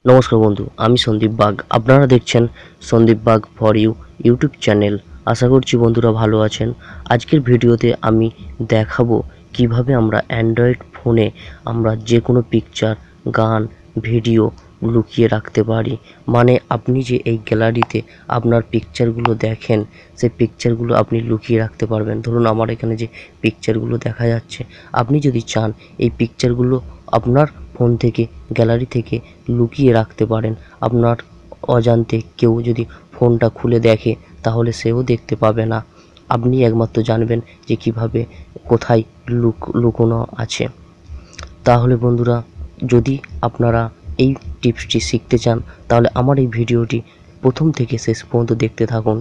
নমস্কার বন্ধু, আমি সন্দীপ বাগ। আপনারা দেখছেন Sandip Bag for you YouTube channel. আশা করছি বন্ধুরা ভালো আছেন। আজকের ভিডিওতে আমি দেখাবো কিভাবে আমরা অ্যান্ড্রয়েড ফোনে আমরা যে কোনো পিকচার, গান, ভিডিও লুকিয়ে রাখতে পারি। মানে আপনি যে এই গ্যালারিতে আপনার পিকচারগুলো দেখেন, সেই পিকচারগুলো আপনি লুকিয়ে রাখতে পারবেন। ধরুন আমার এখানে যে পিকচারগুলো দেখা যাচ্ছে, আপনি যদি চান এই পিকচারগুলো আপনার ফোন থেকে, গ্যালারি থেকে লুকিয়ে রাখতে পারেন। আপনার অজান্তে কেউ যদি ফোনটা খুলে দেখে তাহলে সেও দেখতে পাবে না। আপনি একমাত্র জানবেন যে কিভাবে, কোথায় লুকোনো আছে। তাহলে বন্ধুরা, যদি আপনারা এই টিপসটি শিখতে চান তাহলে আমার এই ভিডিওটি প্রথম থেকে শেষ পর্যন্ত দেখতে থাকুন।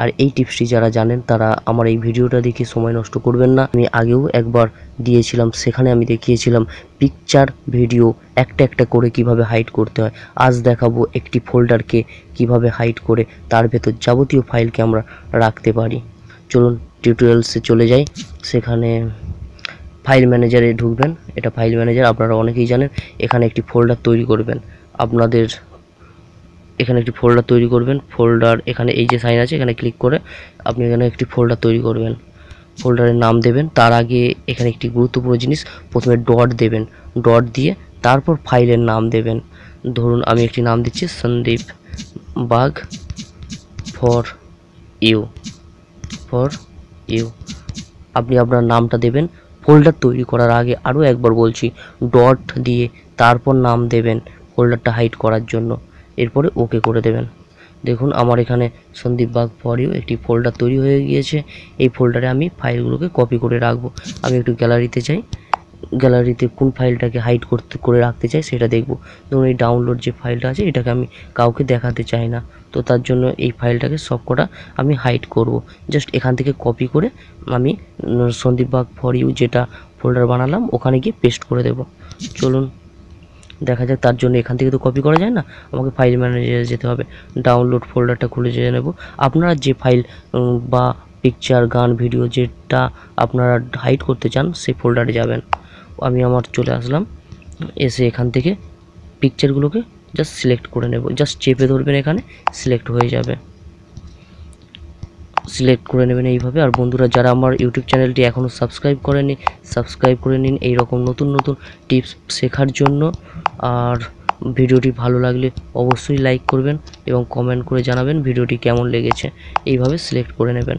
আর এই টিপসটি যারা জানেন তারা আমার এই ভিডিওটা দেখে সময় নষ্ট করবেন না। আমি আগেও একবার দিয়েছিলাম, সেখানে আমি দেখিয়েছিলাম পিকচার, ভিডিও একটা একটা করে কিভাবে হাইড করতে হয়। আজ দেখাবো একটি ফোল্ডারকে কিভাবে হাইড করে তার ভেতর যাবতীয় ফাইলকে আমরা রাখতে পারি। চলুন টিউটোরিয়ালসে চলে যাই। সেখানে ফাইল ম্যানেজারে ঢুকবেন। এটা ফাইল ম্যানেজার, আপনারা অনেকেই জানেন। এখানে একটি ফোল্ডার তৈরি করবেন। আপনাদের এখানে একটি ফোল্ডার তৈরি করবেন। ফোল্ডার, এখানে এই যে সাইন আছে, এখানে ক্লিক করে আপনি এখানে একটি ফোল্ডার তৈরি করবেন। ফোল্ডারের নাম দেবেন। তার আগে এখানে একটি গুরুত্বপূর্ণ জিনিস, প্রথমে ডট দেবেন। ডট দিয়ে তারপর ফাইলের নাম দেবেন। ধরুন আমি একটি নাম দিচ্ছি, সন্দীপ বাগ ফর ইউ। আপনি আপনার নামটা দেবেন। ফোল্ডার তৈরি করার আগে আরও একবার বলছি, ডট দিয়ে তারপর নাম দেবেন ফোল্ডারটা হাইড করার জন্য। এরপরে ওকে করে দেবেন। দেখুন আমার এখানে সন্দীপ বাগ ফর ইউ একটি ফোল্ডার তৈরি হয়ে গিয়েছে। এই ফোল্ডারে আমি ফাইলগুলোকে কপি করে রাখবো। আমি একটু গ্যালারিতে যাই। গ্যালারিতে কোন ফাইলটাকে হাইড করে রাখতে চাই সেটা দেখব। ধরুন এই ডাউনলোড যে ফাইলটা আছে, এটাকে আমি কাউকে দেখাতে চাই না। তো তার জন্য এই ফাইলটাকে সবকটা আমি হাইড করব। জাস্ট এখান থেকে কপি করে আমি সন্দীপ বাগ ফর ইউ যেটা ফোল্ডার বানালাম ওখানে গিয়ে পেস্ট করে দেব। চলুন দেখা যাক। তার জন্য এখান থেকে তো কপি করা যায় না, আমাকে ফাইল ম্যানেজারে যেতে হবে। ডাউনলোড ফোল্ডারটা খুলে যেয়ে নেব। আপনারা যে ফাইল বা পিকচার, গান, ভিডিও যেটা আপনারা হাইড করতে চান সেই ফোল্ডারে যাবেন। আমি আমার চলে আসলাম। এসে এখান থেকে পিকচারগুলোকে জাস্ট সিলেক্ট করে নেব। জাস্ট চেপে ধরবেন, এখানে সিলেক্ট হয়ে যাবে। সিলেক্ট করে নেবেন এইভাবে। আর বন্ধুরা, যারা আমার ইউটিউব চ্যানেলটি এখনও সাবস্ক্রাইব করেনি, সাবস্ক্রাইব করে নিন এইরকম নতুন নতুন টিপস শেখার জন্য। আর ভিডিওটি ভালো লাগলে অবশ্যই লাইক করবেন এবং কমেন্ট করে জানাবেন ভিডিওটি কেমন লেগেছে। এইভাবে সিলেক্ট করে নেবেন।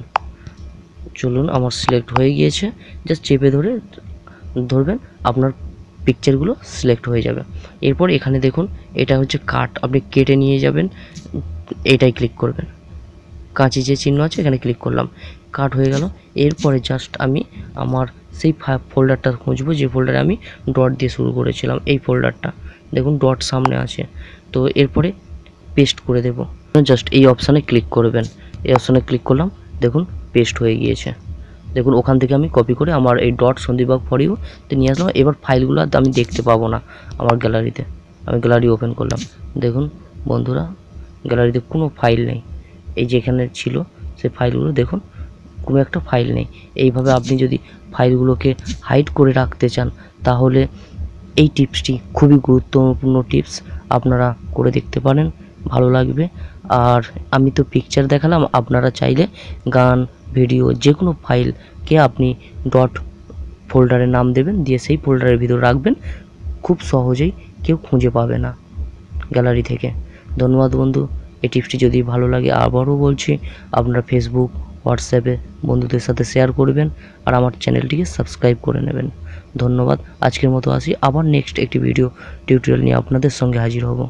চলুন আমার সিলেক্ট হয়ে গিয়েছে। জাস্ট চেপে ধরবেন, আপনার পিকচারগুলো সিলেক্ট হয়ে যাবে। এরপর এখানে দেখুন, এটা হচ্ছে কাট, আপনি কেটে নিয়ে যাবেন। এটাই ক্লিক করবেন। কাঁচি যে চিহ্ন আছে এখানে ক্লিক করলাম, কাট হয়ে গেল। এরপরে জাস্ট আমি আমার সেই ফোল্ডারটা খুঁজবো যে ফোল্ডারে আমি ডট দিয়ে শুরু করেছিলাম। এই ফোল্ডারটা দেখুন, ডট সামনে আছে। তো এরপরে পেস্ট করে দেব। জাস্ট এই অপশানে ক্লিক করবেন। এই অপশানে ক্লিক করলাম, দেখুন পেস্ট হয়ে গিয়েছে। দেখুন ওখান থেকে আমি কপি করে আমার এই dot Sandip Bag for you তে নিয়ে আসলাম। এবার ফাইলগুলো আমি দেখতে পাবো না আমার গ্যালারিতে। আমি গ্যালারি ওপেন করলাম। দেখুন বন্ধুরা, গ্যালারিতে কোনো ফাইল নেই। এই যেখানে ছিল সেই ফাইলগুলো দেখুন, কোনো একটা ফাইল নেই। এইভাবে আপনি যদি ফাইলগুলোকে হাইড করে রাখতে চান তাহলে এই টিপসটি খুবই গুরুত্বপূর্ণ টিপস, আপনারা করে দেখতে পারেন, ভালো লাগবে। আর আমি তো পিকচার দেখালাম, আপনারা চাইলে গান, ভিডিও যে কোনো ফাইলকে আপনি ডট ফোল্ডারে নাম দেবেন, দিয়ে সেই ফোল্ডারের ভিতর রাখবেন। খুব সহজেই কেউ খুঁজে পাবে না গ্যালারি থেকে। ধন্যবাদ বন্ধু। এই টিপসটি যদি ভালো লাগে, আবারও বলছি, আপনারা ফেসবুক, হোয়াটসঅ্যাপে বন্ধুদের সাথে শেয়ার করবেন আর আমার চ্যানেলটিকে সাবস্ক্রাইব করে নেবেন। ধন্যবাদ। আজকের মতো আসি, আবার নেক্সট একটি ভিডিও টিউটোরিয়াল নিয়ে আপনাদের সঙ্গে হাজির হব।